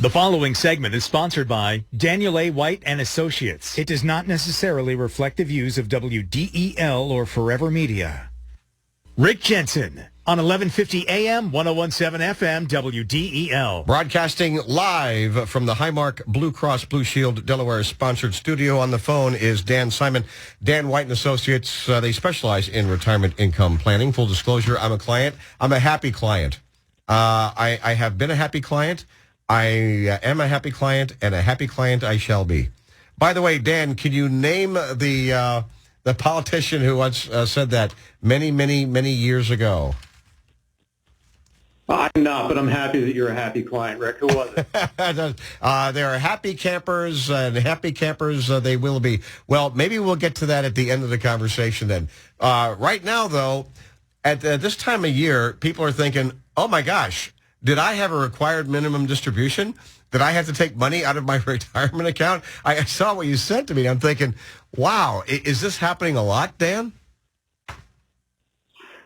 The following segment is sponsored by Daniel A. White and Associates. It does not necessarily reflect the views of WDEL or Forever Media. Rick Jensen on 1150 AM, 1017 FM, WDEL. Broadcasting live from the Highmark Blue Cross Blue Shield Delaware sponsored studio. On the phone is Dan Simon. Dan White and Associates, they specialize in retirement income planning. Full disclosure, I'm a client. I'm a happy client. I have been a happy client. I am a happy client, and a happy client I shall be. By the way, Dan, can you name the politician who once said that many years ago? I'm not, but I'm happy that you're a happy client, Rick. Who was it? There are happy campers, and happy campers they will be. Well, maybe we'll get to that at the end of the conversation then. Right now, though, at this time of year, people are thinking, oh, my gosh, did I have a required minimum distribution? Did I have to take money out of my retirement account? I saw what you sent to me. I'm thinking, wow, is this happening a lot, Dan?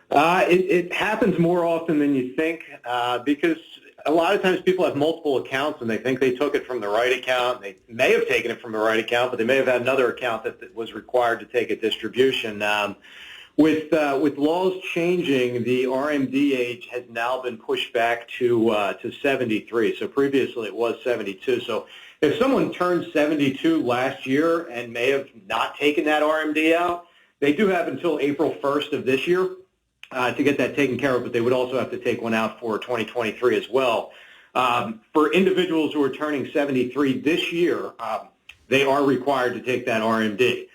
It happens more often than you think because a lot of times people have multiple accounts and they think they took it from the right account. They may have taken it from the right account, but they may have had another account that was required to take a distribution. With laws changing, the RMD age has now been pushed back to 73. So previously it was 72. So if someone turned 72 last year and may have not taken that RMD out, they do have until April 1st of this year to get that taken care of, but they would also have to take one out for 2023 as well. For individuals who are turning 73 this year, they are required to take that RMD.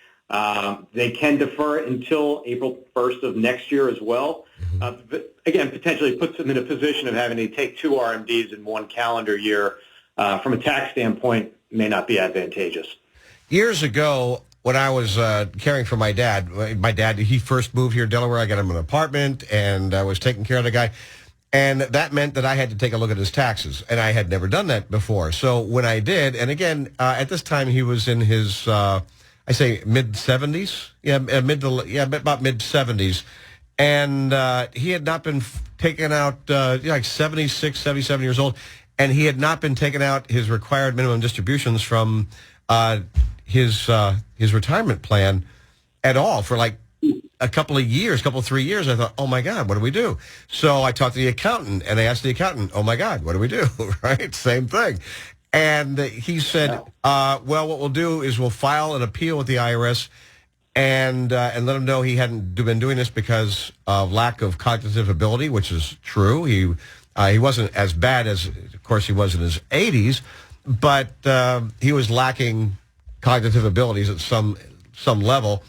They can defer it until April 1st of next year as well. But again, potentially puts them in a position of having to take two RMDs in one calendar year. From a tax standpoint, may not be advantageous. Years ago, when I was caring for my dad, he first moved here to Delaware. I got him an apartment, and I was taking care of the guy. And that meant that I had to take a look at his taxes, and I had never done that before. So when I did, and again, at this time he was in his, I say mid-70s, about mid-70s, and he had not been taken out, like 76, 77 years old, and he had not been taking out his required minimum distributions from his retirement plan at all for like a couple of 3 years. I thought, oh my God, what do we do? So I talked to the accountant, and I asked the accountant, oh my God, what do we do? Right? Same thing. And he said, well, what we'll do is we'll file an appeal with the IRS and let him know he hadn't been doing this because of lack of cognitive ability, which is true. He wasn't as bad as, of course, he was in his 80s, but he was lacking cognitive abilities at some level.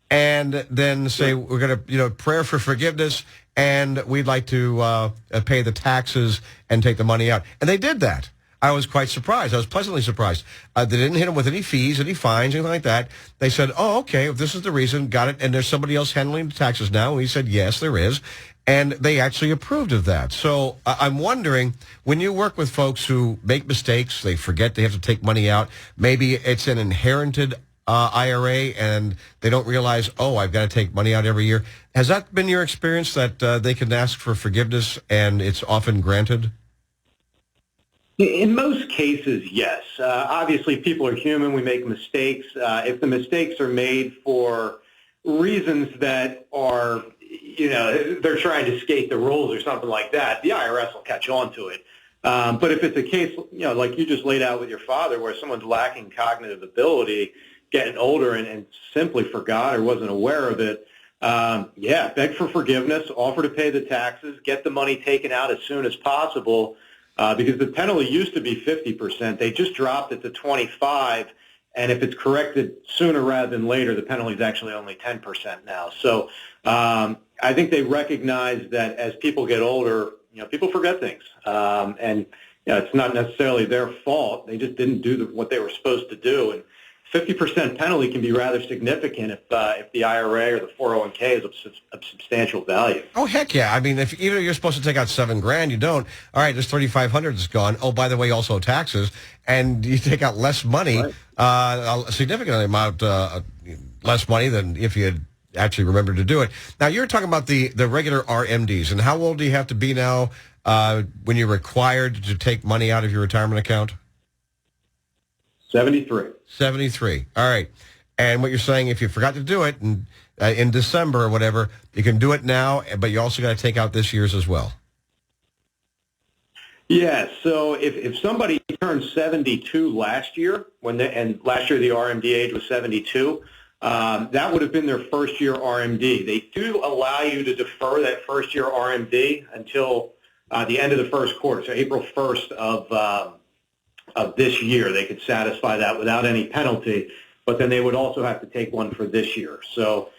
And then say, we're going to, prayer for forgiveness, and we'd like to pay the taxes and take the money out. And they did that. I was quite surprised. I was pleasantly surprised. They didn't hit him with any fees, any fines, anything like that. They said, oh, okay, if this is the reason, got it, and there's somebody else handling the taxes now. And he said, yes, there is. And they actually approved of that. So I'm wondering, when you work with folks who make mistakes, they forget they have to take money out, maybe it's an inherited IRA and they don't realize, oh, I've got to take money out every year. Has that been your experience, that they can ask for forgiveness and it's often granted? In most cases, yes. Obviously, people are human. We make mistakes. If the mistakes are made for reasons that are, they're trying to skate the rules or something like that, the IRS will catch on to it. But if it's a case, like you just laid out with your father, where someone's lacking cognitive ability, getting older and simply forgot or wasn't aware of it, beg for forgiveness, offer to pay the taxes, get the money taken out as soon as possible, because the penalty used to be 50%. They just dropped it to 25%. And if it's corrected sooner rather than later, the penalty is actually only 10% now. So I think they recognize that as people get older, people forget things. And it's not necessarily their fault. They just didn't do what they were supposed to do. And 50% penalty can be rather significant if the IRA or the 401k is of substantial value. Oh, heck yeah. I mean, if even if you're supposed to take out $7,000, you don't. All right, this $3,500 is gone. Oh, by the way, also taxes. And you take out less money, right. A significant amount less money than if you had actually remembered to do it. Now, you're talking about the regular RMDs, and how old do you have to be now when you're required to take money out of your retirement account? 73. 73. All right. And what you're saying, if you forgot to do it in December or whatever, you can do it now, but you also got to take out this year's as well. Yeah, so if somebody turned 72 last year, and last year the RMD age was 72, that would have been their first year RMD. They do allow you to defer that first year RMD until the end of the first quarter, so April 1st of this year. They could satisfy that without any penalty, but then they would also have to take one for this year. So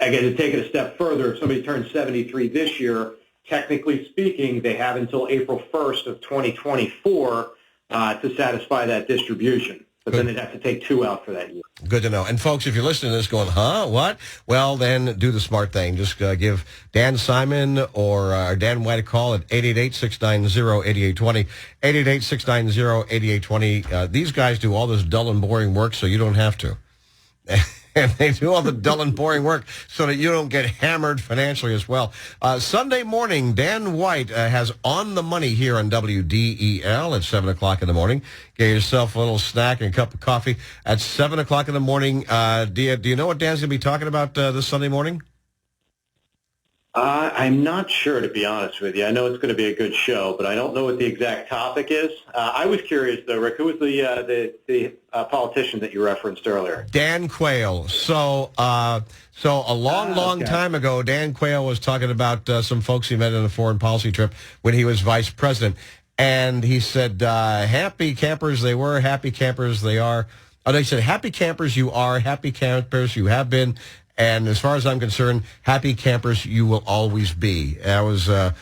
again, to take it a step further, if somebody turns 73 this year, technically speaking, they have until April 1st of 2024 to satisfy that distribution. But then they'd have to take two out for that year. Good to know. And folks, if you're listening to this going, huh, what? Well, then do the smart thing. Just give Dan Simon or Dan White a call at 888-690-8820. 888-690-8820. These guys do all this dull and boring work, so you don't have to. And they do all the dull and boring work so that you don't get hammered financially as well. Sunday morning, Dan White has On the Money here on WDEL at 7 o'clock in the morning. Get yourself a little snack and a cup of coffee at 7 o'clock in the morning. Do you know what Dan's going to be talking about this Sunday morning? I'm not sure, to be honest with you. I know it's going to be a good show, but I don't know what the exact topic is. I was curious, though, Rick. Who was the politician that you referenced earlier? Dan Quayle. So a long time ago, Dan Quayle was talking about some folks he met on a foreign policy trip when he was vice president. And he said, happy campers they were, happy campers they are. Oh, they said, happy campers you are, happy campers you have been. And as far as I'm concerned, happy campers you will always be. That was a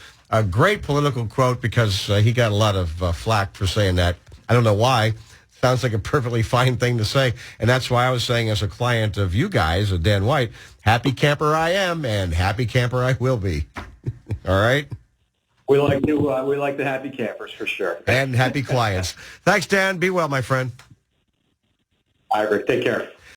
great political quote because he got a lot of flack for saying that. I don't know why. Sounds like a perfectly fine thing to say. And that's why I was saying as a client of you guys, of Dan White, happy camper I am and happy camper I will be. All right? We like the happy campers for sure. And happy clients. Thanks, Dan. Be well, my friend. All right, Rick. Take care.